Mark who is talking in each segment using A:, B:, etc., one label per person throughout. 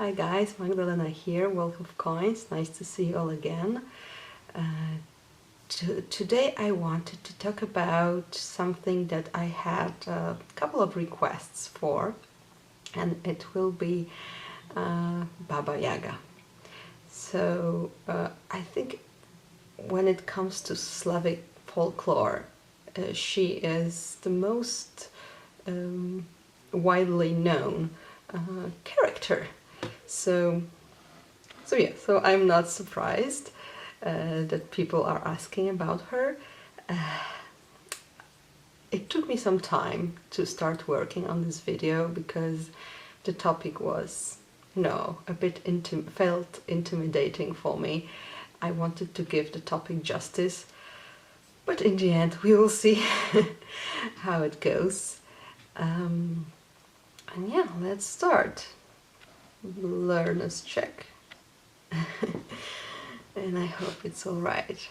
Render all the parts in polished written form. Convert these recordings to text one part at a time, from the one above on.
A: Hi guys, Magdalena here, Wealth of Coins. Nice to see you all again. Today I wanted to talk about something that I had a couple of requests for, and it will be Baba Jaga. So I think when it comes to Slavic folklore, she is the most widely known character. So I'm not surprised that people are asking about her. It took me some time to start working on this video because the topic was, a bit felt intimidating for me. I wanted to give the topic justice, but in the end we will see how it goes. And yeah, let's start. Learner's check. And I hope it's all right.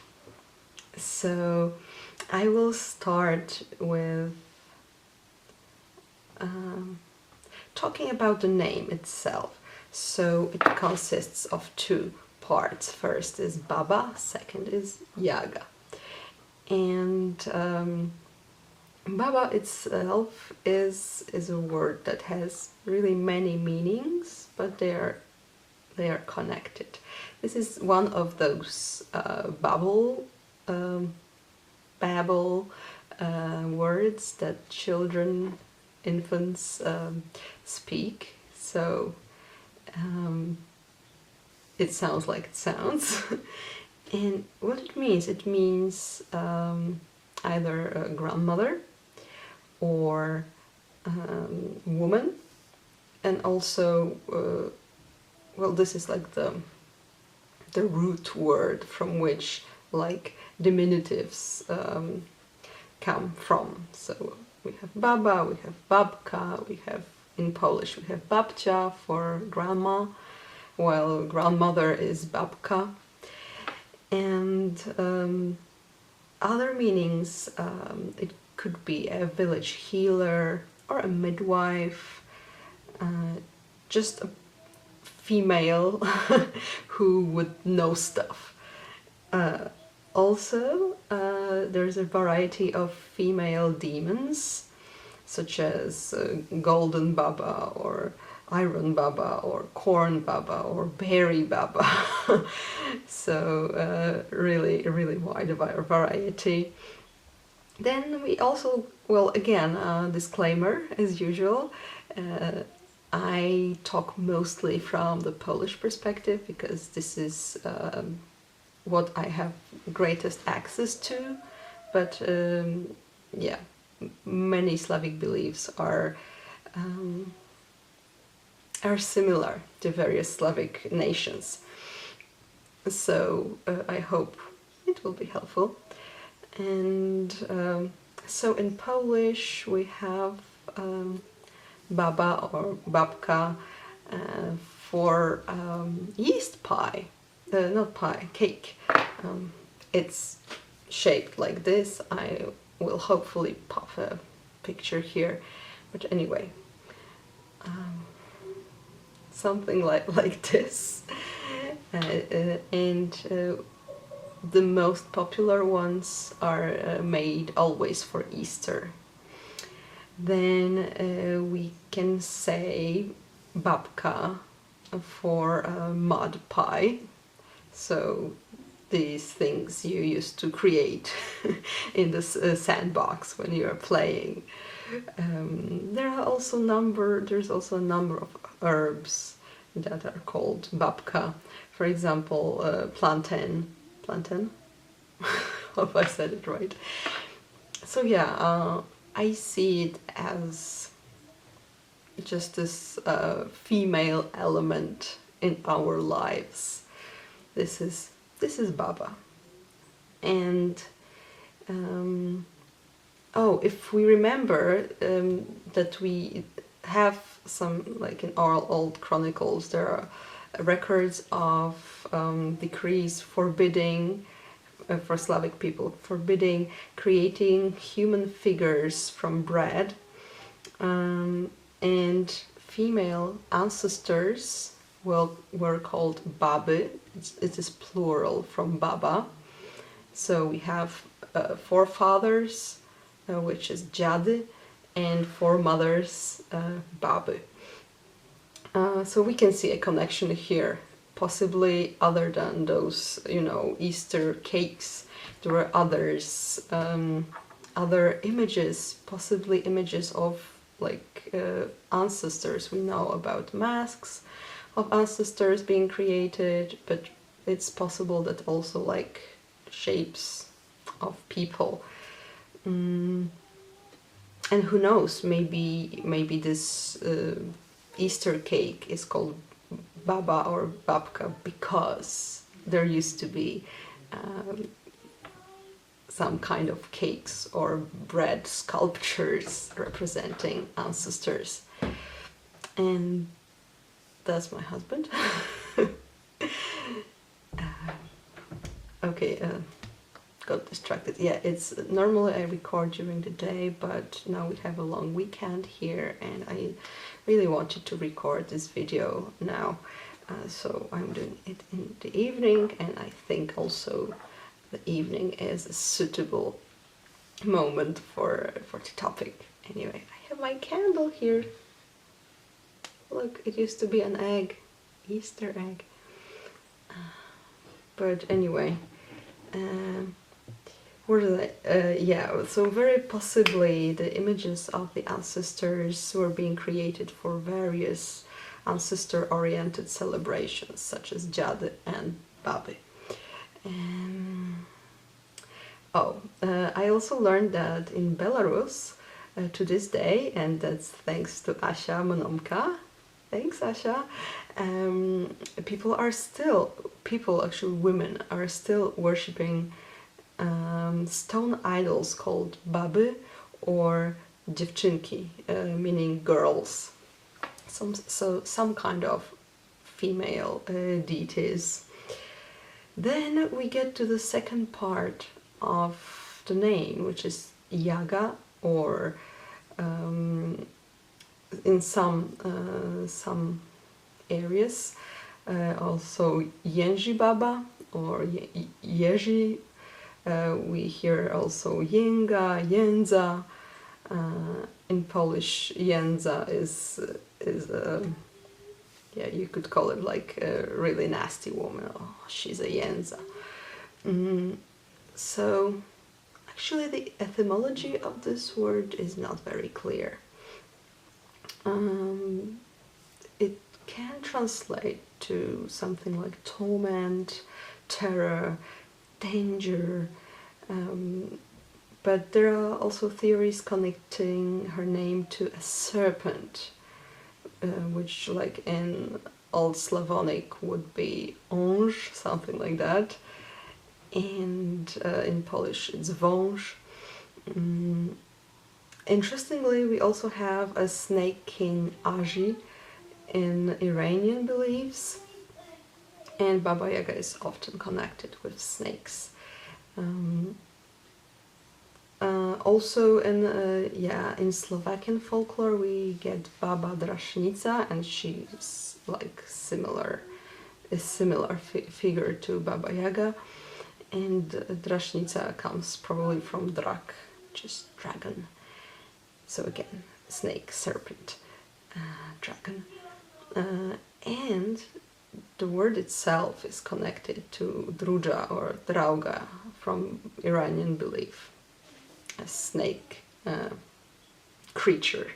A: So I will start with talking about the name itself. So it consists of two parts. First is Baba, second is Yaga. And Baba itself is a word that has really many meanings, but they are connected. This is one of those babble words that infants speak. So it sounds like it sounds. And what it means either a grandmother or woman, and also this is like the root word from which like diminutives come from. So we have baba, we have babka, we have in Polish we have babcia for grandma, while grandmother is babka. And other meanings, it could be a village healer or a midwife, just a female who would know stuff. Also, there's a variety of female demons, such as Golden Baba or Iron Baba or Corn Baba or Berry Baba. So really wide variety. Then we also, again, disclaimer as usual, I talk mostly from the Polish perspective because this is what I have greatest access to, but yeah, many Slavic beliefs are similar to various Slavic nations. So I hope it will be helpful. And so in Polish we have baba or babka for yeast pie, not pie, cake. It's shaped like this. I will hopefully pop a picture here, but anyway, something like this. And the most popular ones are made always for Easter. Then we can say babka for mud pie. So these things you used to create in the sandbox when you are playing. There's also a number of herbs that are called babka. For example, plantain. Hope I said it right. So yeah, I see it as just this female element in our lives. This is Baba. And if we remember that we have some, like in our old chronicles, there are records of decrees forbidding, for Slavic people, forbidding creating human figures from bread, and female ancestors were called baby. It is plural from baba. So we have 4 fathers, which is dziady, and 4 mothers, baby. So we can see a connection here, possibly other than those, you know, Easter cakes. There were others, other images, possibly images of like ancestors. We know about masks of ancestors being created, but it's possible that also like shapes of people. And who knows, maybe this Easter cake is called baba or babka because there used to be some kind of cakes or bread sculptures representing ancestors. And that's my husband. Okay, got distracted. Yeah, it's normally I record during the day, but now we have a long weekend here and I really wanted to record this video now. So I'm doing it in the evening, and I think also the evening is a suitable moment for the topic. Anyway, I have my candle here. Look, it used to be an egg, Easter egg. But anyway, where did yeah, so very possibly the images of the ancestors were being created for various ancestor-oriented celebrations, such as dziady and baby. I also learned that in Belarus, to this day, and that's thanks to Asia Monomka, thanks Asia, actually women, are still worshipping stone idols called baby or dziewczynki, meaning girls. Some kind of female deities. Then we get to the second part of the name, which is Yaga, or in some areas also Jędrzy Baba or Jerzy. We hear also Jęga, Jędza. In Polish, Jędza is yeah, you could call it like a really nasty woman. Oh, she's a Jędza. So actually the etymology of this word is not very clear. It can translate to something like torment, terror, danger, but there are also theories connecting her name to a serpent, which like in Old Slavonic would be onge, something like that, and in Polish it's wąż. Interestingly, we also have a snake king Aji in Iranian beliefs, and Baba Yaga is often connected with snakes. Also in Slovakian folklore we get Baba Drašnica, and she's like a similar figure to Baba Yaga, and Drašnica comes probably from drak, which is dragon. So again, snake, serpent, dragon. And the word itself is connected to druja or drauga from Iranian belief, a snake creature.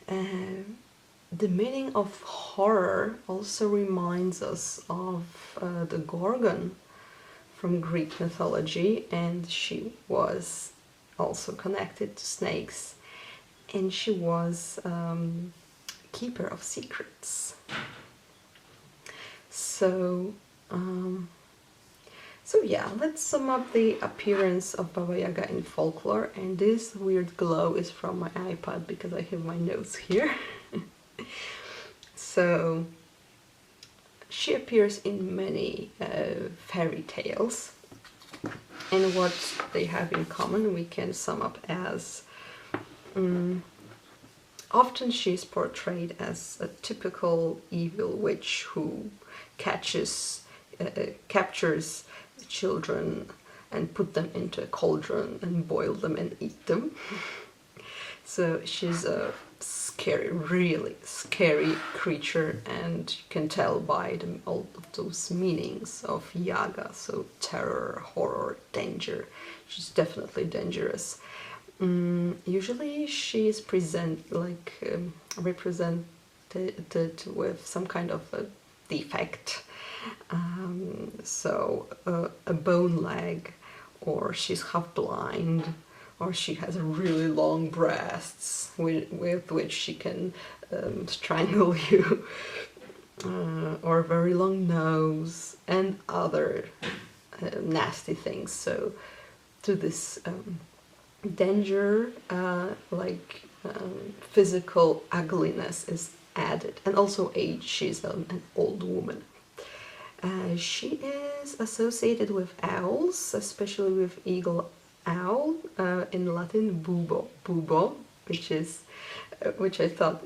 A: The meaning of horror also reminds us of the Gorgon from Greek mythology, and she was also connected to snakes, and she was keeper of secrets. So yeah, let's sum up the appearance of Baba Yaga in folklore, and this weird glow is from my iPad because I have my notes here. So she appears in many fairy tales, and what they have in common we can sum up as often she's portrayed as a typical evil witch who captures the children and put them into a cauldron and boil them and eat them. So she's a scary, really scary creature, and you can tell by all of those meanings of Yaga, so terror, horror, danger. She's definitely dangerous. Usually she is represented with some kind of a defect, so a bone leg, or she's half blind, or she has really long breasts with which she can strangle you, or a very long nose, and other nasty things. So to this danger, physical ugliness is added, and also age. She's an old woman. She is associated with owls, especially with eagle owl, in Latin bubo, which I thought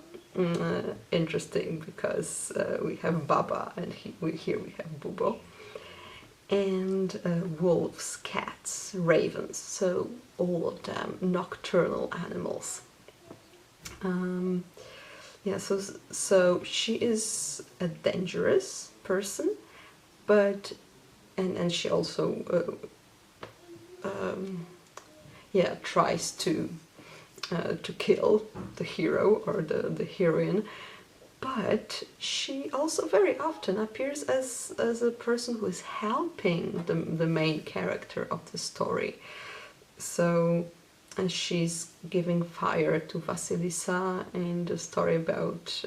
A: interesting, because we have Baba and here we have bubo. And wolves, cats, ravens, so all of them nocturnal animals. So she is a dangerous person, but and she also tries to kill the hero or the heroine, but she also very often appears as a person who is helping the main character of the story. So, and she's giving fire to Vasilisa in the story about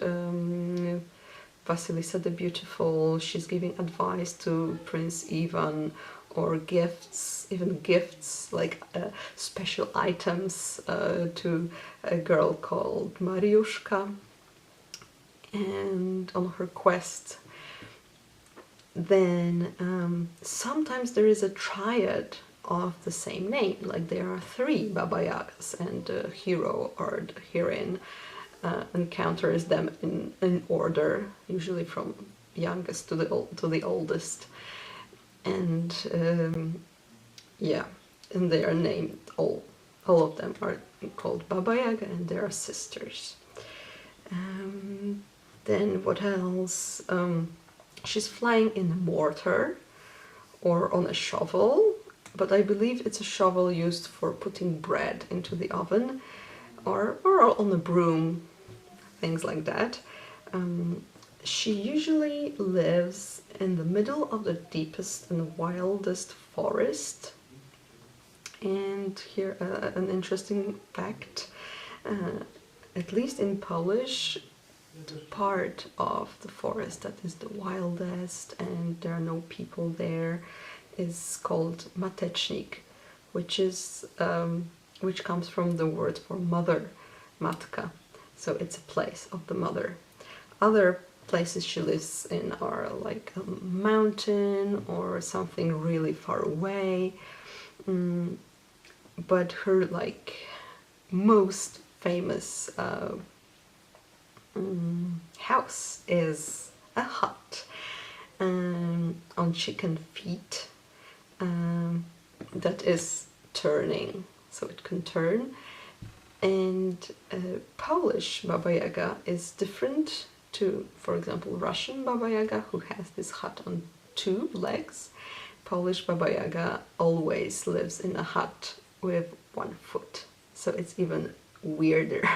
A: Vasilisa the Beautiful. She's giving advice to Prince Ivan, or gifts like special items to a girl called Mariuszka, and on her quest. Then sometimes there is a triad of the same name, like there are 3 Baba Yagas, and the hero or the heroine encounters them in order, usually from youngest to the oldest. And and they are named, all of them are called Baba Yaga, and they are sisters. Then what else? She's flying in a mortar or on a shovel, but I believe it's a shovel used for putting bread into the oven, or on a broom, things like that. She usually lives in the middle of the deepest and wildest forest. And here an interesting fact, at least in Polish, the part of the forest that is the wildest and there are no people there is called matecznik, which comes from the word for mother, matka. So it's a place of the mother. Other places she lives in are like a mountain or something really far away, but her most famous house is a hut on chicken feet that is turning, so it can turn. And Polish Baba Yaga is different to, for example, Russian Baba Yaga, who has this hut on 2 legs. Polish Baba Yaga always lives in a hut with 1 foot, so it's even weirder.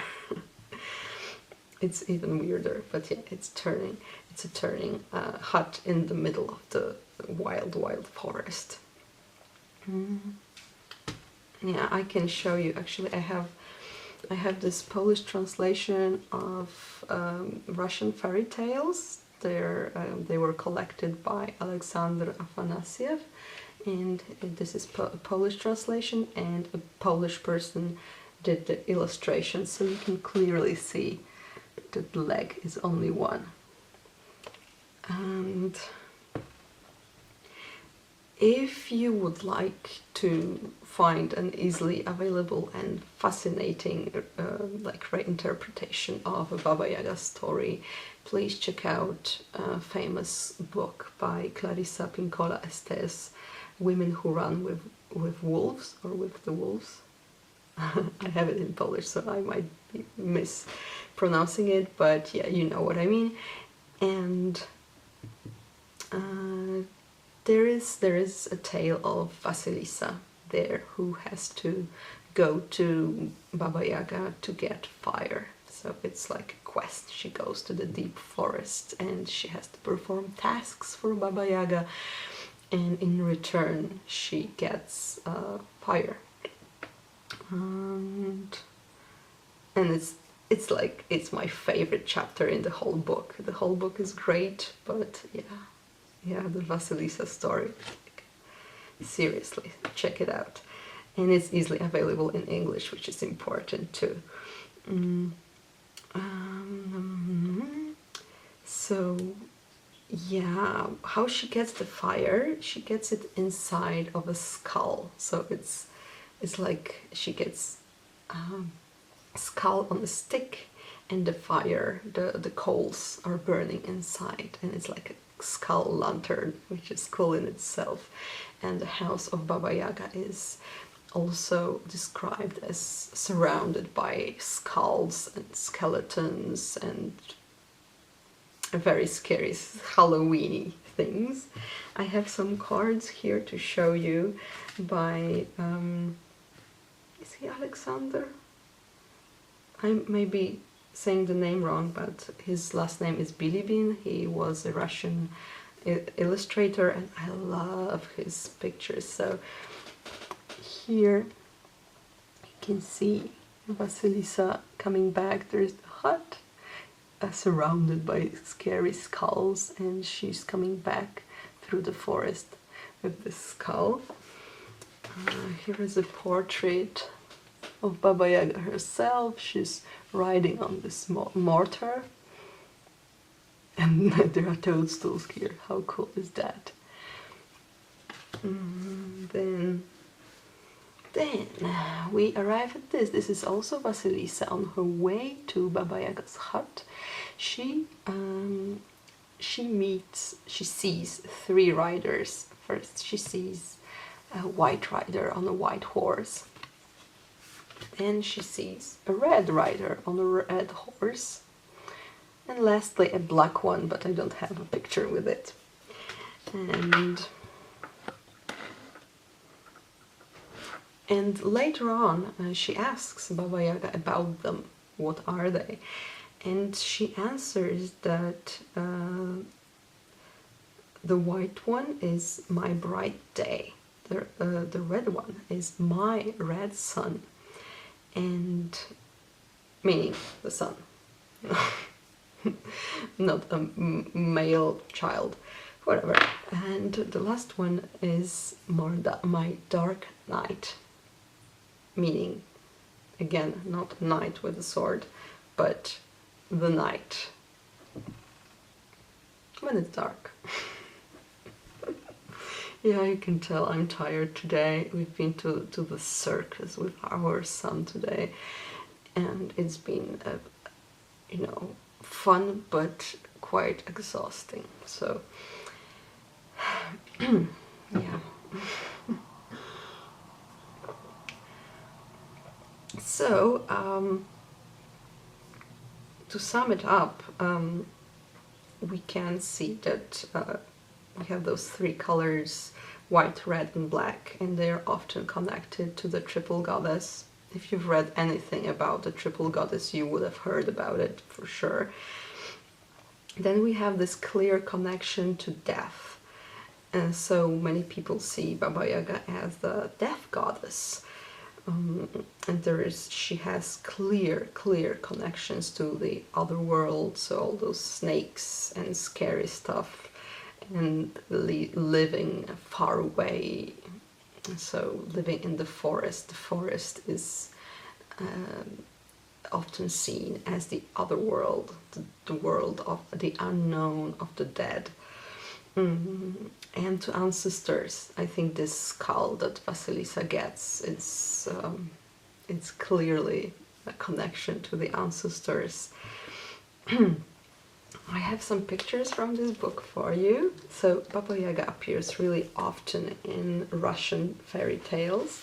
A: It's even weirder, but yeah, it's turning. It's a turning hut in the middle of the wild forest. Yeah, I can show you. Actually, I have this Polish translation of Russian fairy tales. They were collected by Aleksander Afanasyev, and this is a Polish translation, and a Polish person did the illustration, so you can clearly see that the leg is only 1. And if you would like to find an easily available and fascinating like reinterpretation of a Baba Yaga story, please check out a famous book by Clarissa, Pinkola, Estes, Women Who Run with Wolves, or with the Wolves. I have it in Polish, so I might be mispronouncing it, but yeah, you know what I mean. And there is a tale of Vasilisa there who has to go to Baba Yaga to get fire. So it's like a quest. She goes to the deep forest and she has to perform tasks for Baba Yaga, and in return she gets fire. And it's like, it's my favorite chapter in the whole book. The whole book is great, but yeah, the Vasilisa story, like, seriously, check it out. And it's easily available in English, which is important too. So yeah, how she gets the fire, she gets it inside of a skull. So it's like she gets skull on a stick, and the fire, the coals are burning inside, and it's like a skull lantern, which is cool in itself. And the house of Baba Yaga is also described as surrounded by skulls and skeletons and very scary Halloweeny things. I have some cards here to show you by is he Aleksander? I may be saying the name wrong, but his last name is Bilibin. He was a Russian illustrator, and I love his pictures. So here you can see Vasilisa coming back. There's the hut surrounded by scary skulls, and she's coming back through the forest with the skull. Here is a portrait of Baba Yaga herself. She's riding on this mortar, and there are toadstools here. How cool is that? Then we arrive at this. This is also Vasilisa on her way to Baba Yaga's hut. She sees three riders. First she sees a white rider on a white horse. Then she sees a red rider on a red horse. And lastly a black one, but I don't have a picture with it. And later on she asks Baba Yaga about them. What are they? And she answers that the white one is my bright day. The red one is my red sun. And meaning the sun. Not a male child. Whatever. And the last one is my dark night. Meaning, again, not knight with a sword, but the night when it's dark. Yeah, you can tell I'm tired today. We've been to the circus with our son today, and it's been fun but quite exhausting. So yeah. So to sum it up, we can see that we have those three colors, white, red and black, and they're often connected to the triple goddess. If you've read anything about the triple goddess, you would have heard about it for sure. Then we have this clear connection to death, and so many people see Baba Yaga as the death goddess. And she has clear connections to the other world, so all those snakes and scary stuff, and living far away, so living in the forest. The forest is often seen as the other world, the world of the unknown, of the dead. And to ancestors. I think this skull that Vasilisa gets, it's clearly a connection to the ancestors. I have some pictures from this book for you. So Baba Yaga appears really often in Russian fairy tales.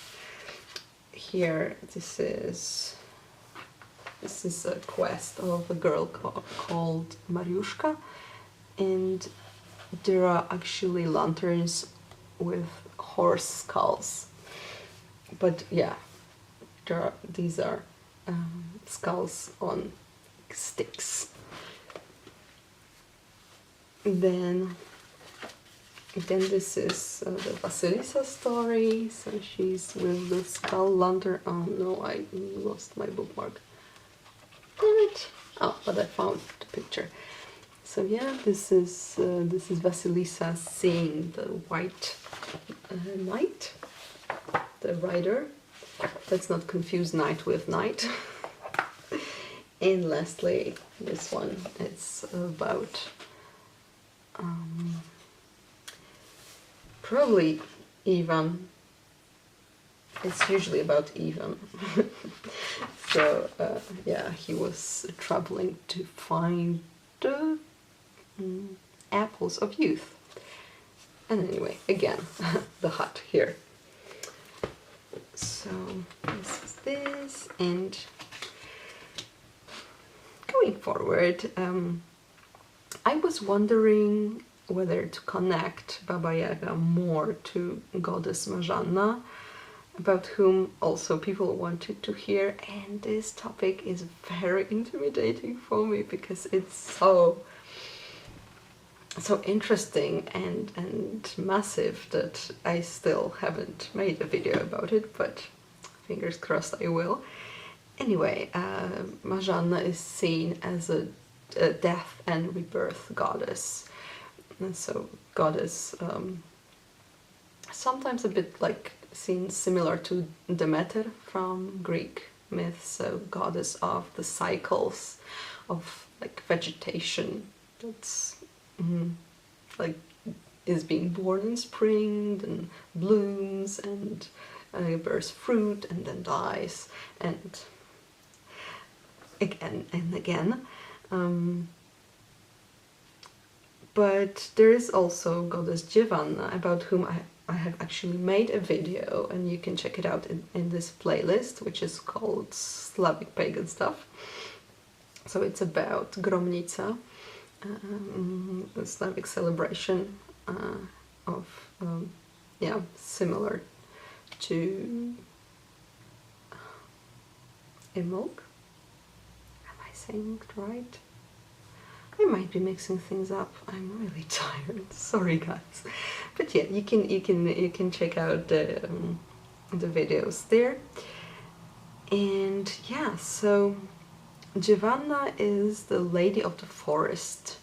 A: Here, this is a quest of a girl called Mariuszka, and there are actually lanterns with horse skulls. But yeah, these are skulls on sticks. Then this is the Vasilisa story. So she's with the skull lantern. Oh no, I lost my bookmark. Damn it! Oh, but I found the picture. So yeah, this is Vasilisa seeing the white knight, the rider. Let's not confuse knight with knight. And lastly, this one, it's about probably Ivan. It's usually about Ivan. So yeah, he was traveling to find apples of youth. And anyway, again, the hut here. So this is this, and going forward, I was wondering whether to connect Baba Yaga more to goddess Marzanna, about whom also people wanted to hear, and this topic is very intimidating for me because it's so interesting and massive that I still haven't made a video about it, but fingers crossed I will. Anyway, Marzanna is seen as a death and rebirth goddess, and so goddess, sometimes a bit like seen similar to Demeter from Greek myth, so goddess of the cycles of like vegetation that's like is being born in spring, then blooms and bears fruit and then dies, and again and again. But there is also goddess Giovanna, about whom I have actually made a video, and you can check it out in this playlist, which is called Slavic Pagan Stuff. So it's about Gromnica, the Slavic celebration of, yeah, similar to Imbolc. Am I saying it right? I might be mixing things up. I'm really tired. Sorry, guys. But yeah, you can check out the videos there. And yeah, so Giovanna is the lady of the forest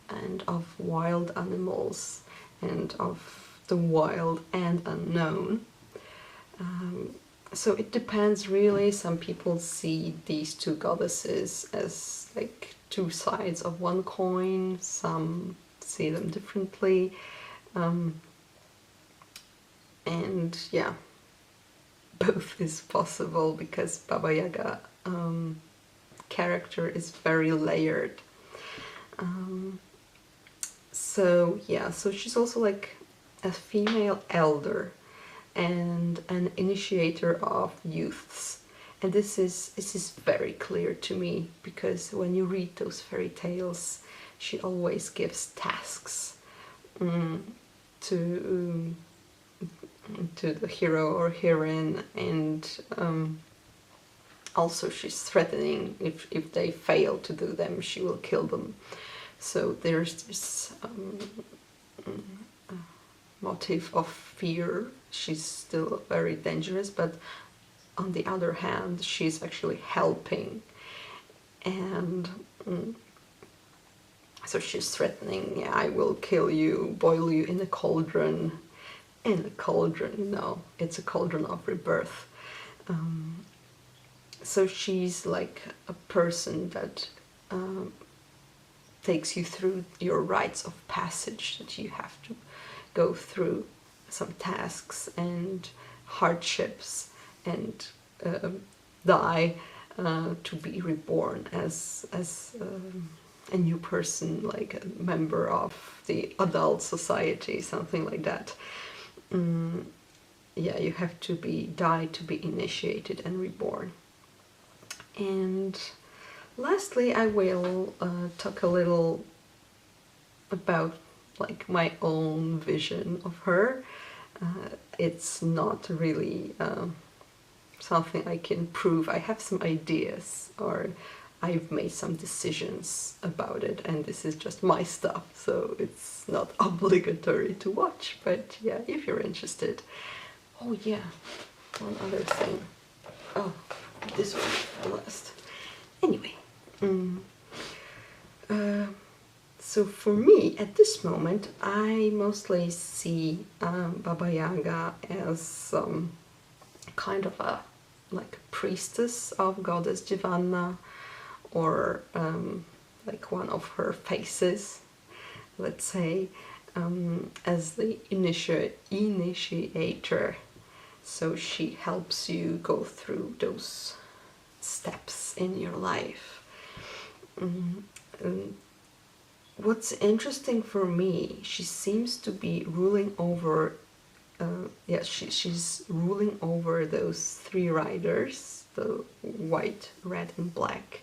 A: and of wild animals and of the wild and unknown. So it depends really. Some people see these two goddesses as like two sides of one coin, some see them differently, and yeah, both is possible because Baba Yaga character is very layered. So yeah, so she's also like a female elder and an initiator of youths. And this is very clear to me, because when you read those fairy tales, she always gives tasks to the hero or heroine, and also she's threatening if they fail to do them, she will kill them. So there's this motive of fear. She's still very dangerous, but on the other hand, she's actually helping, and so she's threatening, yeah, I will kill you, boil you in a cauldron. In a cauldron, no, it's a cauldron of rebirth. So she's like a person that takes you through your rites of passage, that you have to go through some tasks and hardships and die to be reborn as a new person, like a member of the adult society, something like that. Yeah, you have to die to be initiated and reborn. And lastly, I will talk a little about like my own vision of her. It's not really something I can prove. I have some ideas, or I've made some decisions about it, and this is just my stuff, so it's not obligatory to watch, but yeah, if you're interested. Oh yeah, one other thing. Oh, this one for last. Anyway, so for me, at this moment, I mostly see Baba Jaga as kind of a priestess of goddess Dzivanna, or like one of her faces, let's say, as the initiator. So she helps you go through those steps in your life. What's interesting for me, she seems to be ruling over she's ruling over those three riders, the white, red and black.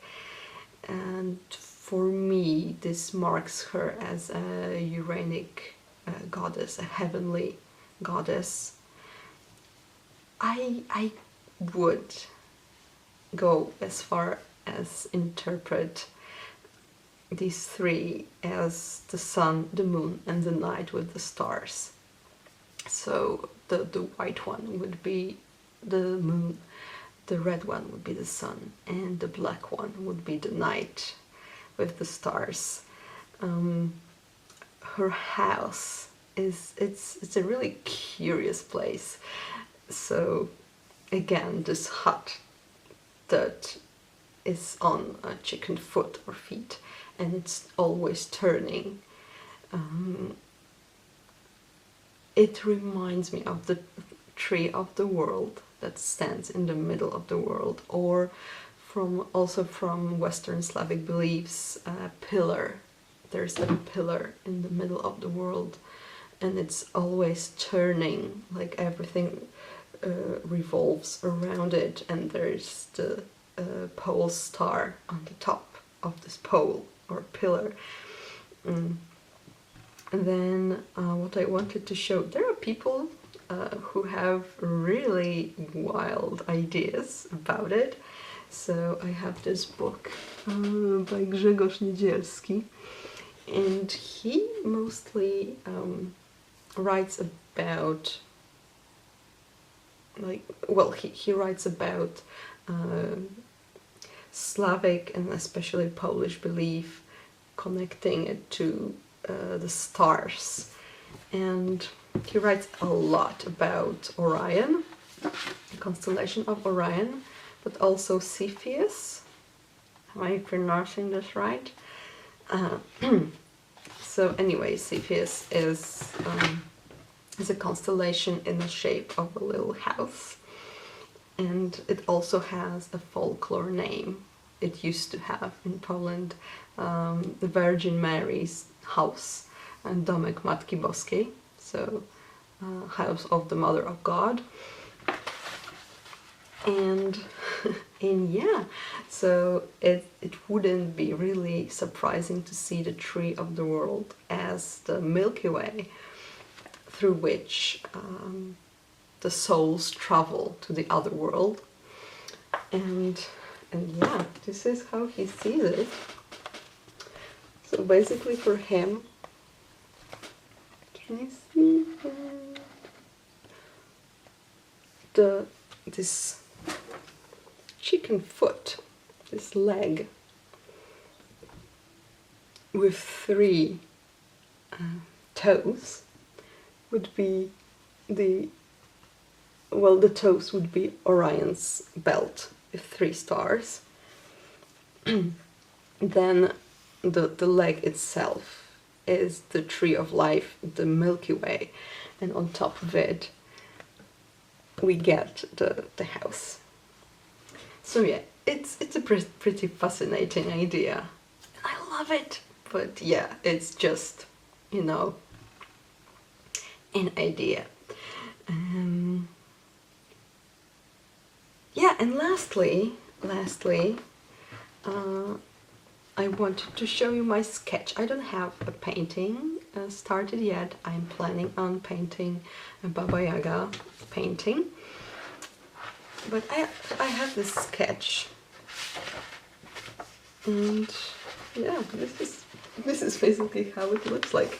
A: And for me, this marks her as a Uranic goddess, a heavenly goddess. I would go as far as interpret these three as the sun, the moon and the night with the stars. So the white one would be the moon, the red one would be the sun, and the black one would be the night with the stars. Her house it's a really curious place. So again, this hut that is on a chicken foot or feet, and it's always turning. It reminds me of the tree of the world that stands in the middle of the world, or also from Western Slavic beliefs, a pillar. There's a pillar in the middle of the world, and it's always turning, like everything revolves around it, and there's the pole star on the top of this pole or pillar. And then what I wanted to show, there are people who have really wild ideas about it. So I have this book by Grzegorz Niedzielski, and he mostly writes about, he writes about Slavic and especially Polish belief, connecting it to the stars. And he writes a lot about Orion, the constellation of Orion, but also Cepheus. Am I pronouncing this right? So anyway, Cepheus is a constellation in the shape of a little house, and it also has a folklore name. It used to have in Poland the Virgin Mary's house, and Domek Matki Boskiej, so house of the Mother of God. And yeah, so it wouldn't be really surprising to see the tree of the world as the Milky Way, through which the souls travel to the other world. And yeah, this is how he sees it. So basically for him, can you see this chicken foot, this leg with three toes would be the toes would be Orion's belt with 3 stars. Then the leg itself is the tree of life, the Milky Way, and on top of it we get the house. So yeah, it's a pretty fascinating idea. I love it, but yeah, it's just, you know, an idea. Yeah, and lastly, I wanted to show you my sketch. I don't have a painting started yet. I'm planning on painting a Baba Jaga painting, but I have this sketch, and yeah, this is basically how it looks like.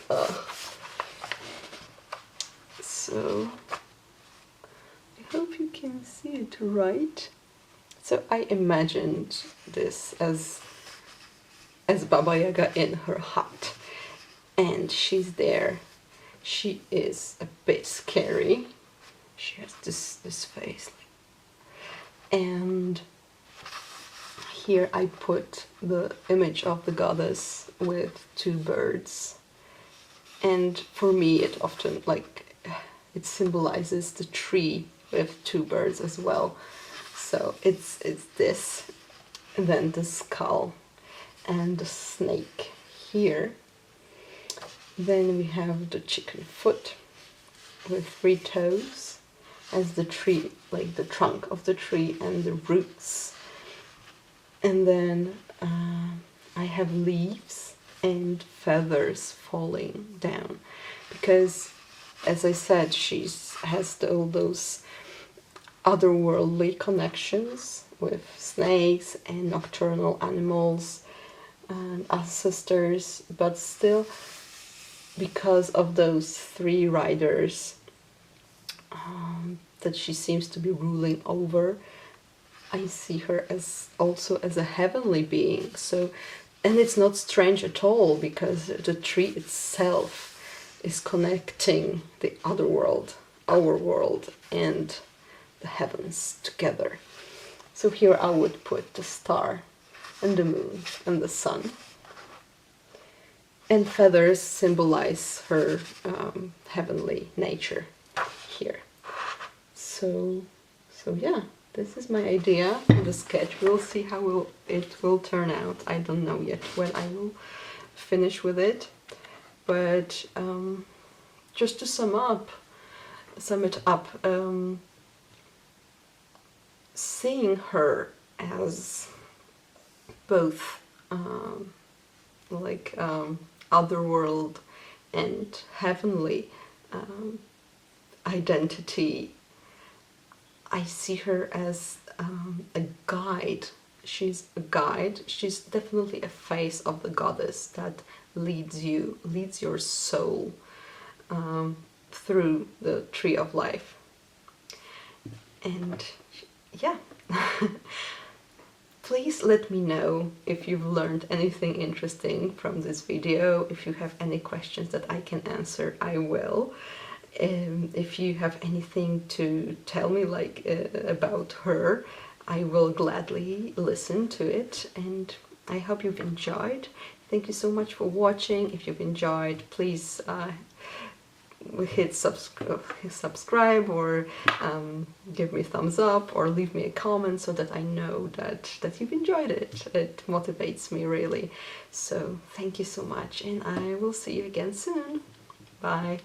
A: So I hope you can see it right. So I imagined this as Baba Yaga in her hut, and she's there. She is a bit scary. She has this face, and here I put the image of the goddess with two birds, and for me it often, like, it symbolizes the tree with two birds as well. So it's this, and then the skull and the snake here. Then we have the chicken foot with 3 toes as the tree, like the trunk of the tree and the roots. And then I have leaves and feathers falling down, because, as I said, she has all those otherworldly connections with snakes and nocturnal animals and ancestors, but still, because of those 3 riders that she seems to be ruling over, I see her as also as a heavenly being. So, and it's not strange at all, because the tree itself is connecting the other world, our world, and the heavens together. So here I would put the star and the moon and the sun. And feathers symbolize her heavenly nature here. So yeah, this is my idea, the sketch. We'll see how it will turn out. I don't know yet when I will finish with it. But just to sum it up, seeing her as both otherworld and heavenly identity, I see her as a guide. She's a guide. She's definitely a face of the goddess that leads your soul through the tree of life. And yeah, please let me know if you've learned anything interesting from this video. If you have any questions that I can answer, I will. If you have anything to tell me, like about her, I will gladly listen to it. And I hope you've enjoyed. Thank you so much for watching. If you've enjoyed, please hit subscribe or give me a thumbs up or leave me a comment, so that I know that you've enjoyed it. It motivates me really. So thank you so much, and I will see you again soon. Bye.